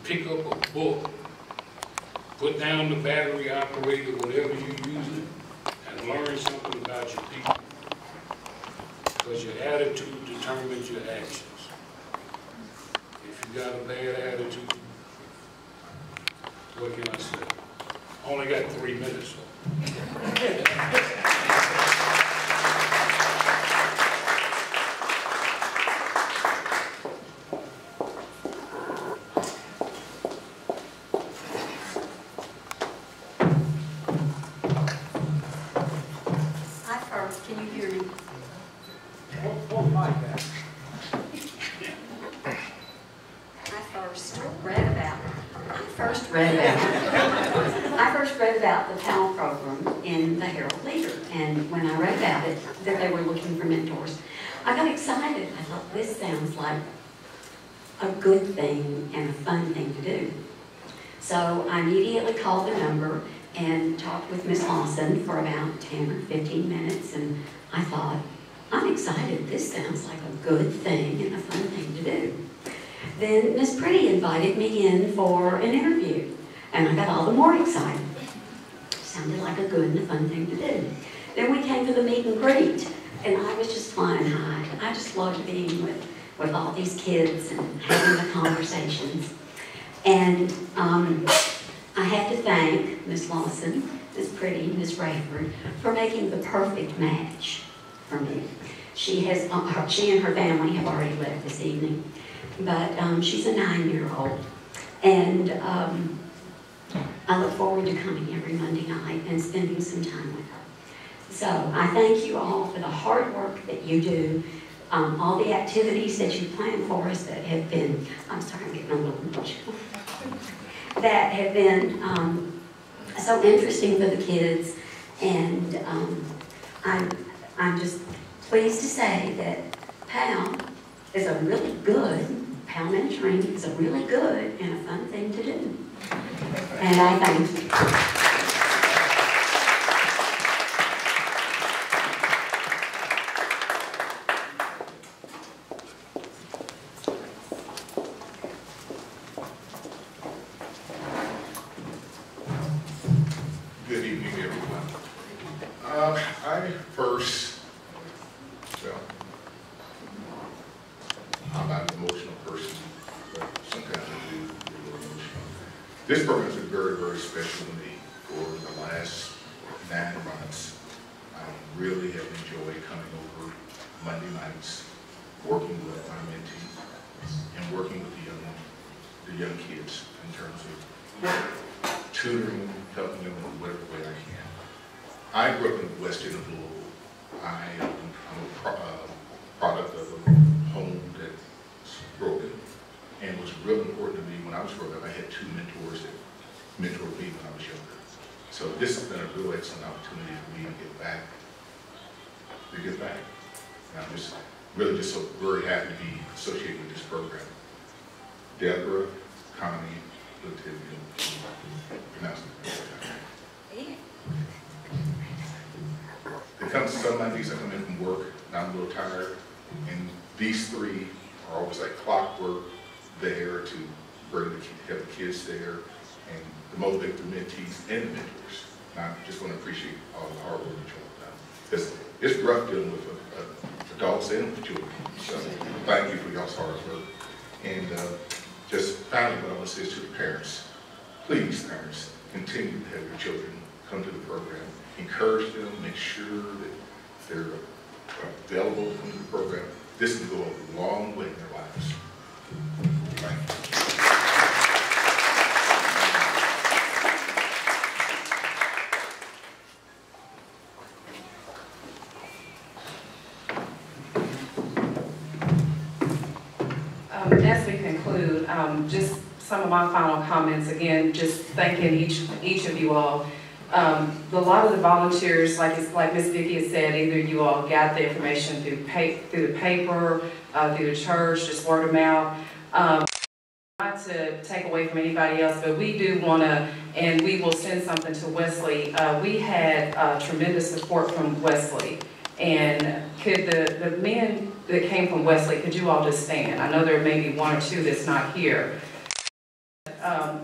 pick up a book, put down the battery operator, whatever you're using, and learn something about your people. Because your attitude determines your actions. If you got a bad attitude, what can I say? Only got 3 minutes. Can you hear me? I first read about the PAL program in the Herald Leader, and when I read about it, that they were looking for mentors, I got excited. I thought, this sounds like a good thing and a fun thing to do. So I immediately called the number and talked with Miss Lawson for about 10 or 15 minutes, and I thought, I'm excited. This sounds like a good thing and a fun thing to do. Then Miss Pretty invited me in for an interview, and I got all the more excited. Sounded like a good and a fun thing to do. Then we came to the meet and greet, and I was just flying high. I just loved being with all these kids and having the conversations. And I have to thank Miss Lawson, Miss Pretty, Miss Rayford for making the perfect match for me. She and her family have already left this evening, but she's a 9-year-old, and I look forward to coming every Monday night and spending some time with her. So I thank you all for the hard work that you do, all the activities that you plan for us that have been, I'm sorry, I'm getting a little emotional, that have been so interesting for the kids, and I'm just pleased to say that PAL is a really good, PAL mentoring is a really good and a fun thing to do. And I thank you. Good evening, everyone. I'm not an emotional person, but sometimes I do get a little emotional. This program has been very, very special to me for the last 9 months. I really have enjoyed coming over Monday nights, working with my mentees, and working with the young kids in terms of tutoring, helping them in whatever way I can. I grew up in the west end of Louisville. I'm a product of a home that's broken, and it was real important to me when I was growing up. I had 2 mentors that mentored me when I was younger. So this has been a real excellent opportunity for me to give back. And I'm just really so very happy to be associated with this program. Deborah, Connie, Lieutenant, it comes some Mondays I come in from work and I'm a little tired, and these 3 are always like clockwork there to have the kids there and to motivate the mentees and the mentors. And I just want to appreciate all the hard work that you all done. It's rough dealing with adults and with children. So thank you for y'all's hard work. And just finally, what I want to say is to the parents, please, parents, continue to have your children come to the program. Encourage them, make sure that they're available to come to the program. This can go a long way in their lives. Thank you. As we conclude, just some of my final comments. Again, just thanking each of you all. A lot of the volunteers, like Ms. Vicki has said, either you all got the information through the paper, through the church, just word of mouth. Not to take away from anybody else, but we do want to, and we will send something to Wesley. We had tremendous support from Wesley. And could the men that came from Wesley, could you all just stand? I know there may be 1 or 2 that's not here.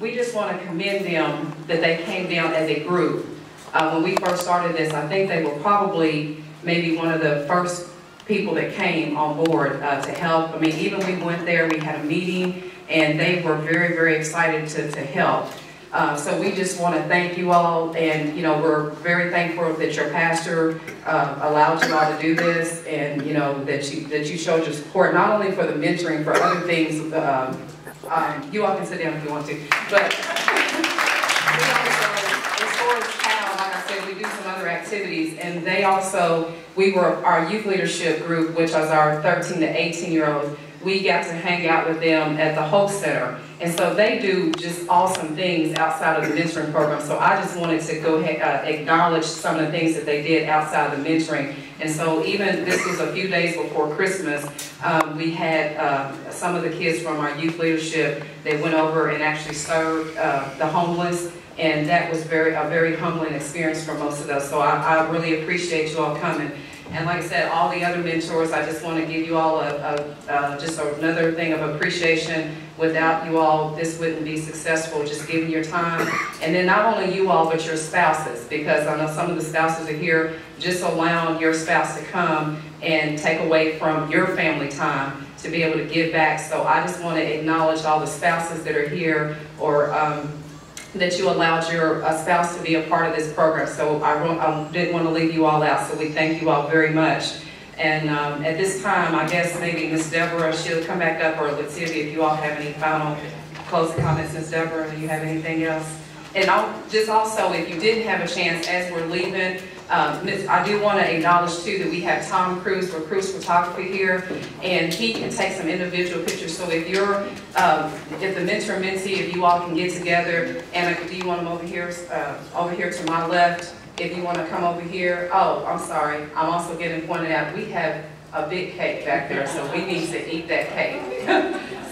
we just want to commend them that they came down as a group. When we first started this, I think they were probably maybe one of the first people that came on board to help. I mean, even we went there, we had a meeting, and they were very, very excited to help. So we just want to thank you all, and we're very thankful that your pastor allowed you all to do this, and that you showed your support not only for the mentoring, for other things. You all can sit down if you want to, but we also, as far as how, like I said, we do some other activities, and we were our youth leadership group, which was our 13 to 18-year-olds. We got to hang out with them at the Hope Center. And so they do just awesome things outside of the mentoring program. So I just wanted to go ahead, acknowledge some of the things that they did outside of the mentoring. And so even this was a few days before Christmas, we had some of the kids from our youth leadership, they went over and actually served the homeless. And that was a very humbling experience for most of us. So I really appreciate you all coming. And like I said, all the other mentors, I just want to give you all just another thing of appreciation. Without you all, this wouldn't be successful, just giving your time. And then not only you all, but your spouses, because I know some of the spouses are here, just allowing your spouse to come and take away from your family time to be able to give back. So I just want to acknowledge all the spouses that are here, or that you allowed your spouse to be a part of this program. So I didn't want to leave you all out, so we thank you all very much. And at this time, I guess maybe Ms. Deborah, she'll come back up, or let's see if you all have any final closing comments. Ms. Deborah, do you have anything else? And just also, if you didn't have a chance as we're leaving, I do want to acknowledge too that we have Tom Cruz for Cruz Photography here, and he can take some individual pictures. So if you're, if the mentor and mentee, if you all can get together, and do you want them over here to my left? If you want to come over here. Oh, I'm sorry. I'm also getting pointed out. We have a big cake back there, so we need to eat that cake.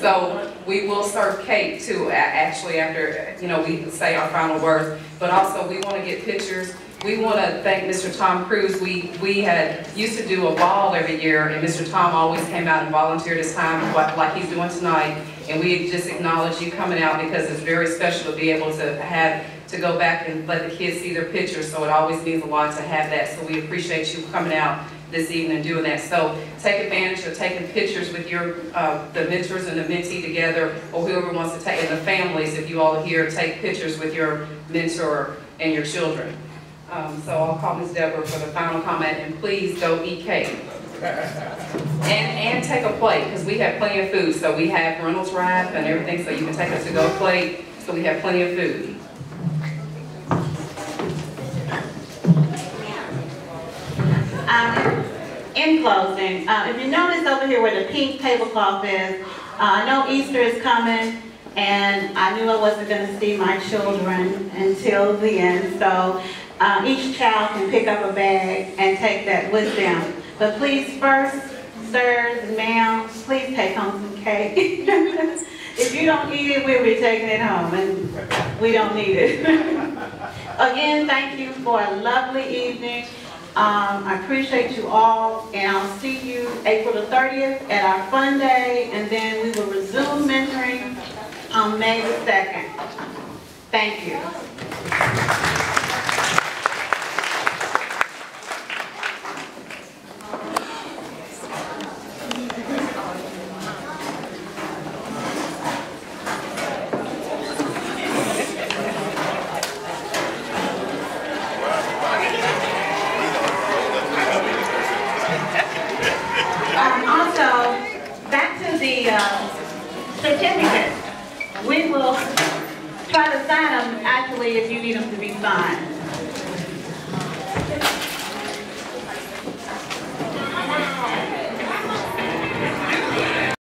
So we will serve cake too, actually, after we say our final words. But also, we want to get pictures. We want to thank Mr. Tom Cruz. We had used to do a ball every year, and Mr. Tom always came out and volunteered his time, like he's doing tonight. And we just acknowledge you coming out, because it's very special to be able to go back and let the kids see their pictures. So it always means a lot to have that. So we appreciate you coming out this evening and doing that. So take advantage of taking pictures with your the mentors and the mentee together, or whoever wants to take, and the families, if you all are here, take pictures with your mentor and your children. So I'll call Ms. Deborah for the final comment, and please don't eat cake. And take a plate, because we have plenty of food. So we have Reynolds wrap and everything, so you can take a to-go plate. So we have plenty of food. In closing, if you notice over here where the pink tablecloth is, I know Easter is coming, and I knew I wasn't going to see my children until the end. So each child can pick up a bag and take that with them. But please, first, sirs and ma'am, please take home some cake. If you don't eat it, we'll be taking it home, and we don't need it. Again, thank you for a lovely evening. I appreciate you all, and I'll see you April the 30th at our fun day, and then we will resume mentoring on May the 2nd. Thank you. Certificates. We will try to sign them, actually, if you need them to be signed.